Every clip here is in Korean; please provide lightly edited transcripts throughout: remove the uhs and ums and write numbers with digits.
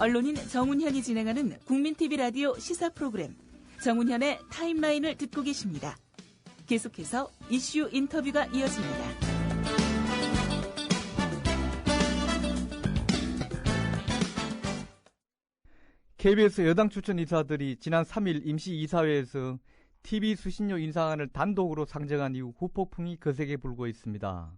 언론인 정운현이 진행하는 국민TV 라디오 시사 프로그램 정운현의 타임라인을 듣고 계십니다. 계속해서 이슈 인터뷰가 이어집니다. KBS 여당 추천 이사들이 지난 3일 임시이사회에서 TV 수신료 인상안을 단독으로 상정한 이후 후폭풍이 거세게 불고 있습니다.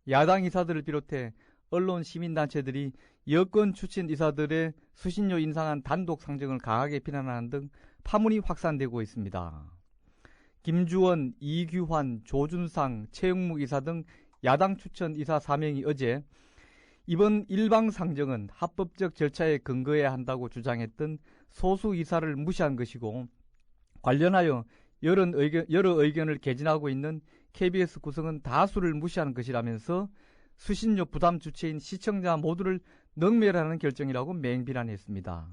야당 이사들을 비롯해 언론 시민단체들이 여권 추천 이사들의 수신료 인상안 단독 상정을 강하게 비난하는 등 파문이 확산되고 있습니다. 김주원, 이규환, 조준상, 최영무 이사 등 야당 추천 이사 4명이 어제 이번 일방 상정은 합법적 절차에 근거해야 한다고 주장했던 소수 이사를 무시한 것이고, 관련하여 여러 의견을 개진하고 있는 KBS 구성은 다수를 무시하는 것이라면서 수신료 부담 주체인 시청자 모두를 능멸하는 결정이라고 맹비난했습니다.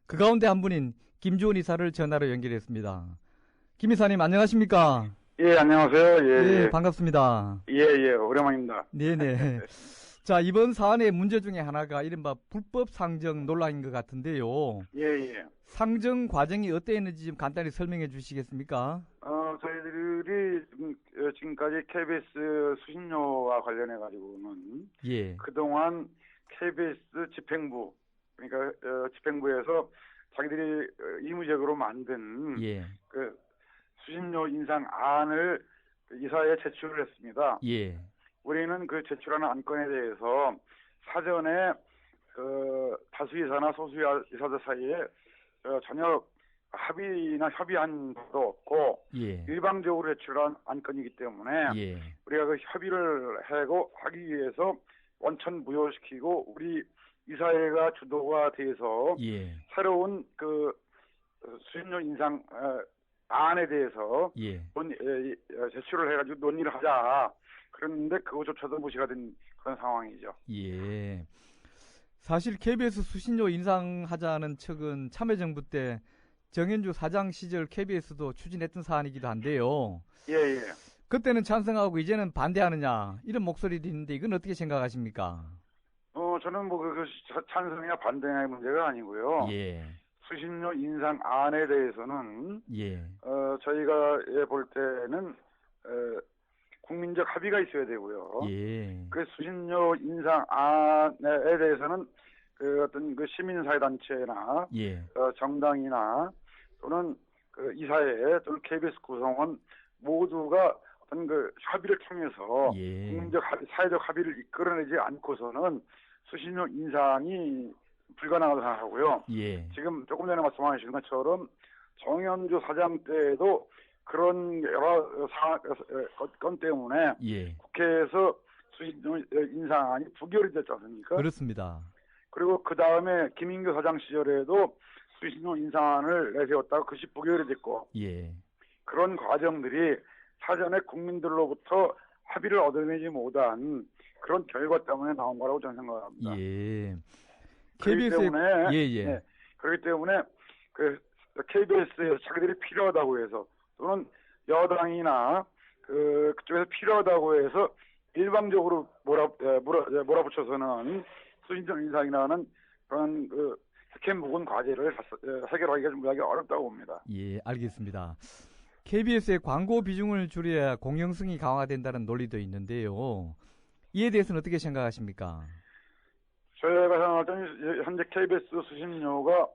그 가운데 한 분인 김주원 이사를 전화로 연결했습니다. 김 이사님 안녕하십니까? 예, 안녕하세요. 예, 반갑습니다. 예, 오랜만입니다. 네네. 자, 이번 사안의 문제 중에 하나가 이른바 불법 상정 논란인 것 같은데요. 예. 상정 과정이 어땠는지 좀 간단히 설명해 주시겠습니까? 저희들이 지금까지 KBS 수신료와 관련해 가지고는 그동안 KBS 집행부, 그러니까 집행부에서 자기들이 의무적으로 만든 그 수신료 인상안을 이사회에 제출을 했습니다. 우리는 그 제출하는 안건에 대해서 사전에 다수 이사나 소수 이사들 사이에 전혀 합의나 협의한 바도 없고 일방적으로 제출한 안건이기 때문에 우리가 그 협의를 하기 위해서 원천 무효시키고 우리 이사회가 주도가 돼서 새로운 그 수신료 인상 안에 대해서 제출을 해가지고 논의를 하자. 그런데 그것조차도 무시가 된 그런 상황이죠. 사실 KBS 수신료 인상하자는 척은 참여정부 때 정현주 사장 시절 KBS도 추진했던 사안이기도 한데요. 그때는 찬성하고 이제는 반대하느냐 이런 목소리도 있는데 이건 어떻게 생각하십니까? 저는 그 찬성이나 반대의 문제가 아니고요. 수신료 인상안에 대해서는 저희가 볼 때는 국민적 합의가 있어야 되고요. 그 수신료 인상안에 대해서는 그 어떤 그 시민사회단체나 정당이나 또는 그 이사회 또는 KBS 구성원 모두가 어떤 그 협의를 통해서 국민적 사회적 합의를 이끌어내지 않고서는 수신료 인상이 불가능하다고 생각하고요. 지금 조금 전에 말씀하신 것처럼 정현주 사장 때에도 그런 여러 건 때문에 국회에서 수신료 인상안이 부결이 됐지 않습니까? 그렇습니다. 그리고 그 다음에 김인규 사장 시절에도 수신료 인상안을 내세웠다가 그것이 부결이 됐고 그런 과정들이 사전에 국민들로부터 합의를 얻어내지 못한 그런 결과 때문에 나온 거라고 저는 생각합니다. 그렇기 때문에 그 KBS에 자기들이 필요하다고 해서 또는 여당이나 그쪽에서 필요하다고 해서 일방적으로 몰아붙여서는 수신료 인상이라는 그런 스캔 묵은 과제를 해결하기가 좀 어렵다고 봅니다. 알겠습니다. KBS의 광고 비중을 줄여야 공영성이 강화된다는 논리도 있는데요. 이에 대해서는 어떻게 생각하십니까? 저희가 생각할 때는 현재 KBS 수신료가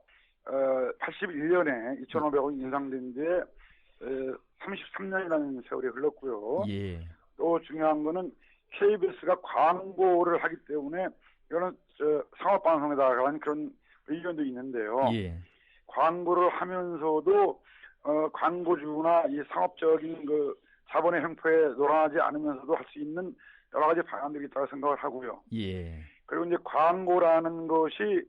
81년에 2,500원 인상된 뒤에 33년이라는 세월이 흘렀고요. 또 중요한 거는 KBS가 광고를 하기 때문에 이거는 상업방송에다가 한 그런 의견도 있는데요. 광고를 하면서도 광고주나 이 상업적인 그 자본의 형태에 놀아나지 않으면서도 할 수 있는 여러 가지 방안들이 있다고 생각을 하고요. 그리고 이제 광고라는 것이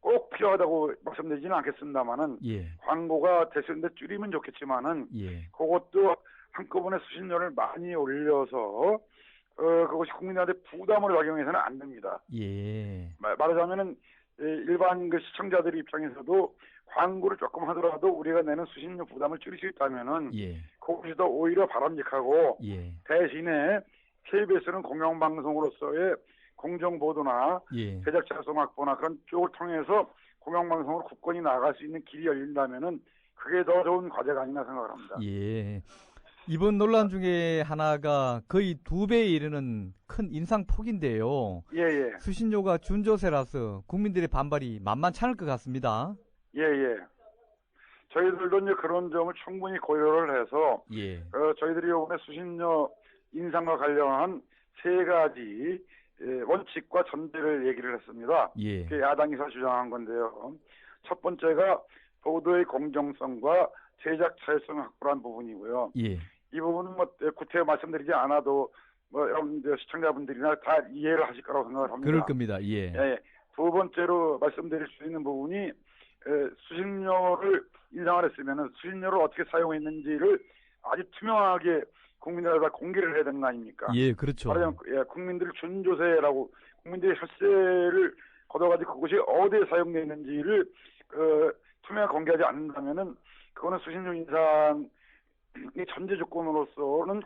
꼭 필요하다고 말씀드리지는 않겠습니다만은 광고가 대수인데 줄이면 좋겠지만은 그것도 한꺼번에 수신료를 많이 올려서 그것이 국민한테 부담으로 작용해서는 안 됩니다. 말하자면은 일반 그 시청자들 입장에서도 광고를 조금 하더라도 우리가 내는 수신료 부담을 줄일 수 있다면은 그것이 더 오히려 바람직하고 대신에 KBS는 공영방송으로서의 공정 보도나 예. 제작자성 확보나 그런 쪽을 통해서 공영방송으로 국권이 나갈 수 있는 길이 열린다면은 그게 더 좋은 과제가 아니나 생각을 합니다. 예. 이번 논란 중에 하나가 거의 2배에 이르는 큰 인상폭인데요. 예. 수신료가 준조세라서 국민들의 반발이 만만치 않을 것 같습니다. 예. 저희들도 이제 그런 점을 충분히 고려를 해서 예. 저희들이 이번에 수신료 인상과 관련한 3가지 원칙과 전제를 얘기를 했습니다. 예. 그게 야당에서 주장한 건데요. 첫 번째가 보도의 공정성과 제작 자율성을 확보한 부분이고요. 예. 이 부분은 뭐 구태여 말씀드리지 않아도 뭐 여러분들 시청자분들이나 다 이해를 하실 거라고 생각을 합니다. 그럴 겁니다. 예. 두 번째로 말씀드릴 수 있는 부분이 수신료를 인상을 했으면 수신료를 어떻게 사용했는지를 아주 투명하게 국민들에게 공개를 해야 되는 거 아닙니까? 예, 그렇죠. 말하자면 국민들 준조세라고 국민들이 혈세를 걷어가지고 그것이 어디에 사용됐는지를 투명하게 공개하지 않는다면은 그거는 수신료 인상이 전제 조건으로서는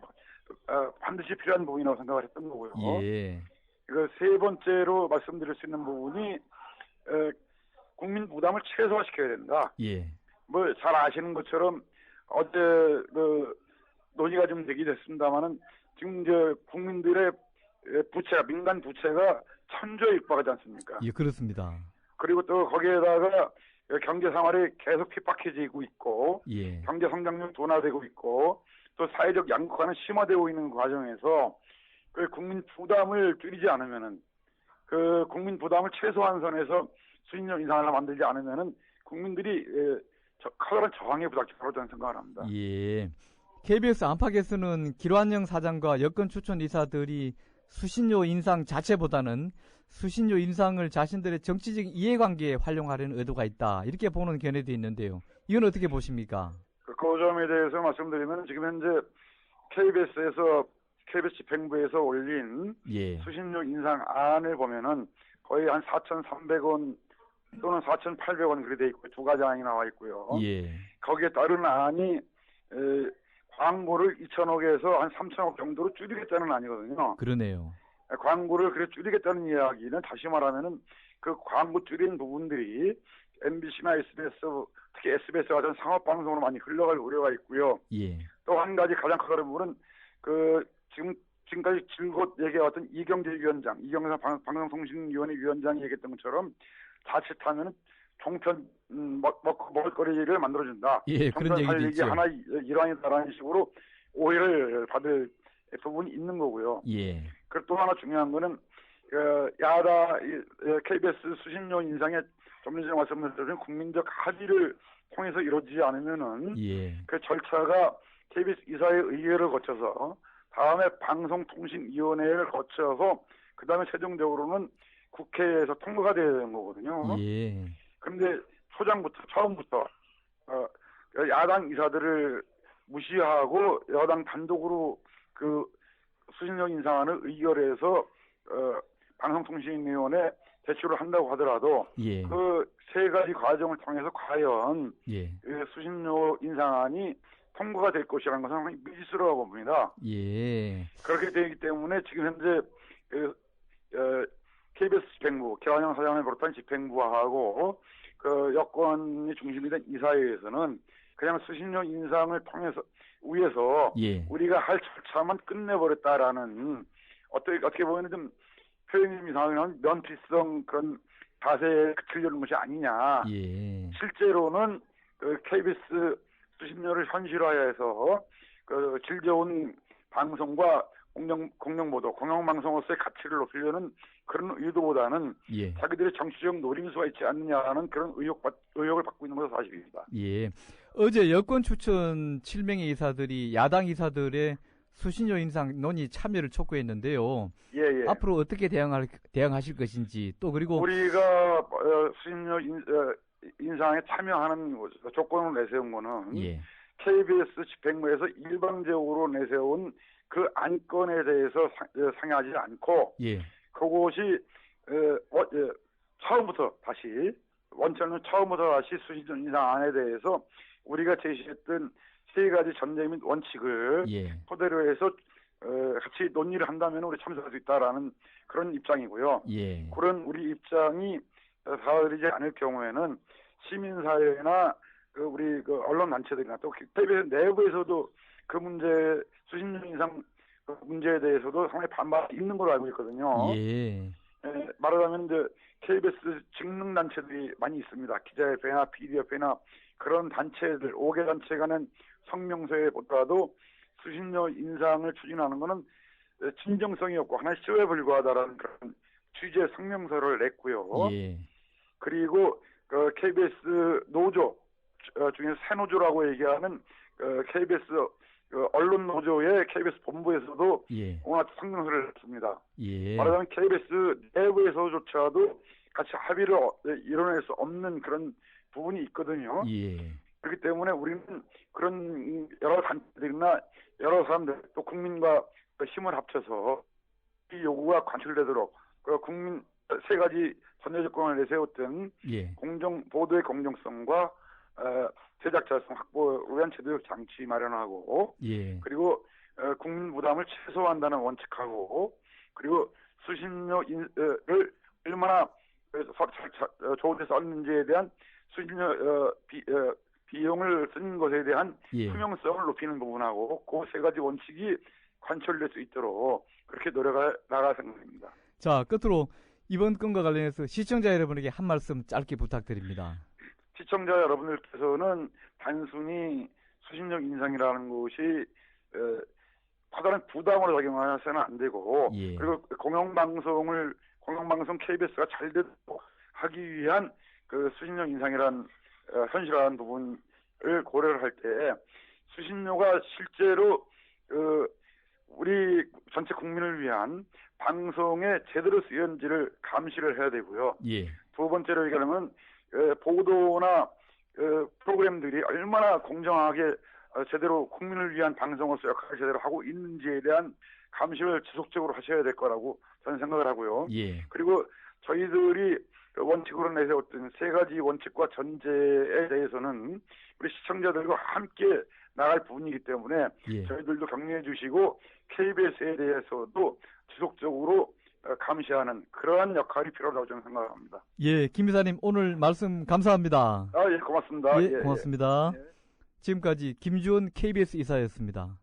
반드시 필요한 부분이라고 생각을 했던 거고요. 예. 세 번째로 말씀드릴 수 있는 부분이 국민 부담을 최소화시켜야 된다. 예. 뭐 잘 아시는 것처럼 어제 논의가 좀 되긴 했습니다만은 지금 이제 국민들의 부채가 민간 부채가 1,000조에 육박하지 않습니까? 예, 그렇습니다. 그리고 또 거기에다가 경제 생활이 계속 핍박해지고 있고 예. 경제 성장률 둔화되고 있고 또 사회적 양극화는 심화되고 있는 과정에서 그 국민 부담을 줄이지 않으면은 그 국민 부담을 최소한 선에서 수신료 인상을 만들지 않으면은 국민들이 커다란 저항에 부닥칠 거라고 저는 생각을 합니다. 예. KBS 안팎에서는 길환영 사장과 여권 추천 이사들이 수신료 인상 자체보다는 수신료 인상을 자신들의 정치적 이해관계에 활용하려는 의도가 있다. 이렇게 보는 견해도 있는데요. 이건 어떻게 보십니까? 그 점에 대해서 말씀드리면 지금 현재 KBS 집행부에서 올린 예. 수신료 인상안을 보면은 거의 한 4,300원 또는 4,800원 그렇게 돼 있고 2가지 안이 나와 있고요. 예. 거기에 따른 안이 광고를 2,000억에서 한 3,000억 정도로 줄이겠다는 안이거든요. 그러네요. 광고를 그래 줄이겠다는 이야기는 다시 말하면은 그 광고 줄인 부분들이 MBC나 SBS, 특히 SBS 같은 상업 방송으로 많이 흘러갈 우려가 있고요. 예. 또 한 가지 가장 커다란 부분은 지금까지 줄곧 얘기해왔던 이경재 위원장, 이경재 방송통신위원회 위원장이 얘기했던 것처럼 자칫하면 종편 먹을거리를 만들어준다. 예, 그런 얘기도 있죠. 하나 일환이다라는 식으로 오해를 받을 부분이 있는 거고요. 예. 그리고 또 하나 중요한 거는 KBS 수신료 인상에 좀 전에 말씀드린 국민적 합의를 통해서 이루어지지 않으면은 예. 그 절차가 KBS 이사회 의회를 거쳐서 다음에 방송통신위원회를 거쳐서 그 다음에 최종적으로는 국회에서 통과가 돼야 되는 거거든요. 예. 그런데 처음부터 야당 이사들을 무시하고 여당 단독으로 그 수신료 인상안을 의결해서 방송통신위원회 제출을 한다고 하더라도 예. 그 3가지 과정을 통해서 과연 예. 그 수신료 인상안이 통과가 될 것이라는 것은 상당히 미지수라고 봅니다. 예. 그렇게 되기 때문에 지금 현재 KBS 집행부, 길환영 사장을 비롯한 집행부하고 그 여권이 중심이 된 이사회에서는 그냥 수신료 인상을 통해서 위해서 예. 우리가 할 절차만 끝내버렸다라는 어떻게 보면 좀 표현이 이상하면 면피성 그런 자세에 그치려는 것이 아니냐. 예. 실제로는 그 KBS 수신료를 현실화해서 그 질 좋은 방송과 공영보도, 공영방송으로서의 가치를 높이려는 그런 의도보다는 예. 자기들의 정치적 노림수가 있지 않느냐는 그런 의혹을 받고 있는 것은 사실입니다. 예. 어제 여권 추천 7명의 이사들이 야당 이사들의 수신료 인상 논의 참여를 촉구했는데요. 예. 앞으로 어떻게 대응하실 것인지 또 그리고 우리가 수신료 인상에 참여하는 조건을 내세운 거는 예. KBS 집행부에서 일방적으로 내세운 그 안건에 대해서 상의하지 않고 예. 그것이 처음부터 다시 수신료 인상안에 대해서 우리가 제시했던 3가지 전제 및 원칙을 예. 토대로 해서 같이 논의를 한다면 우리 참석할 수 있다라는 그런 입장이고요. 예. 그런 우리 입장이 받아들이지 않을 경우에는 시민사회나 우리 언론 단체들이나 또 KBS 내부에서도 그 문제 수신료 인상 문제에 대해서도 상당히 반발이 있는 걸로 알고 있거든요. 예. 말하자면 이제 KBS 직능 단체들이 많이 있습니다. 기자협회나 PD협회나 그런 단체들 5개 단체가 낸 성명서에 보더라도 수신료 인상을 추진하는 것은 진정성이 없고 하나의 쇼에 불과하다라는 그런 취지의 성명서를 냈고요. 예. 그리고 KBS 노조 중에서 새노조라고 얘기하는 KBS 언론 노조의 KBS 본부에서도 오늘 성명서를 냈습니다. 말하자면 KBS 내부에서조차도 같이 합의를 이뤄낼 수 없는 그런 부분이 있거든요. 그렇기 때문에 우리는 그런 여러 단체들이나 여러 사람들 또 국민과 힘을 합쳐서 이 요구가 관철되도록 국민 세 가지 전제 조건을 내세웠던 공정 보도의 공정성과 제작자성 확보를 위한 제도적 장치 마련하고 그리고 국민 부담을 최소화한다는 원칙하고 그리고 수신료를 얼마나 좋은 데 썼는지에 대한 수신료 비용을 쓴 것에 대한 투명성을 높이는 부분하고 그 세 가지 원칙이 관철될 수 있도록 그렇게 노력해 나갈 생각입니다. 자, 끝으로 이번 건과 관련해서 시청자 여러분에게 한 말씀 짧게 부탁드립니다. 시청자 여러분들께서는 단순히 수신료 인상이라는 것이 커다란 부담으로 작용하셔서는 안 되고 그리고 공영방송 KBS가 잘 되도록 하기 위한 그 수신료 인상이란 현실화한 부분을 고려를 할 때 수신료가 실제로 우리 전체 국민을 위한 방송에 제대로 쓰였는지를 감시를 해야 되고요. 두 번째로 얘기하면 보도나 프로그램들이 얼마나 공정하게 제대로 국민을 위한 방송으로서 역할을 제대로 하고 있는지에 대한 감시를 지속적으로 하셔야 될 거라고 저는 생각을 하고요. 그리고 저희들이 원칙으로 내세웠던 세 가지 원칙과 전제에 대해서는 우리 시청자들과 함께 나갈 부분이기 때문에 저희들도 격려해 주시고 KBS에 대해서도 지속적으로 감시하는 그러한 역할이 필요하다고 저는 생각합니다. 김 이사님 오늘 말씀 감사합니다. 고맙습니다. 고맙습니다. 지금까지 김주원 KBS 이사였습니다.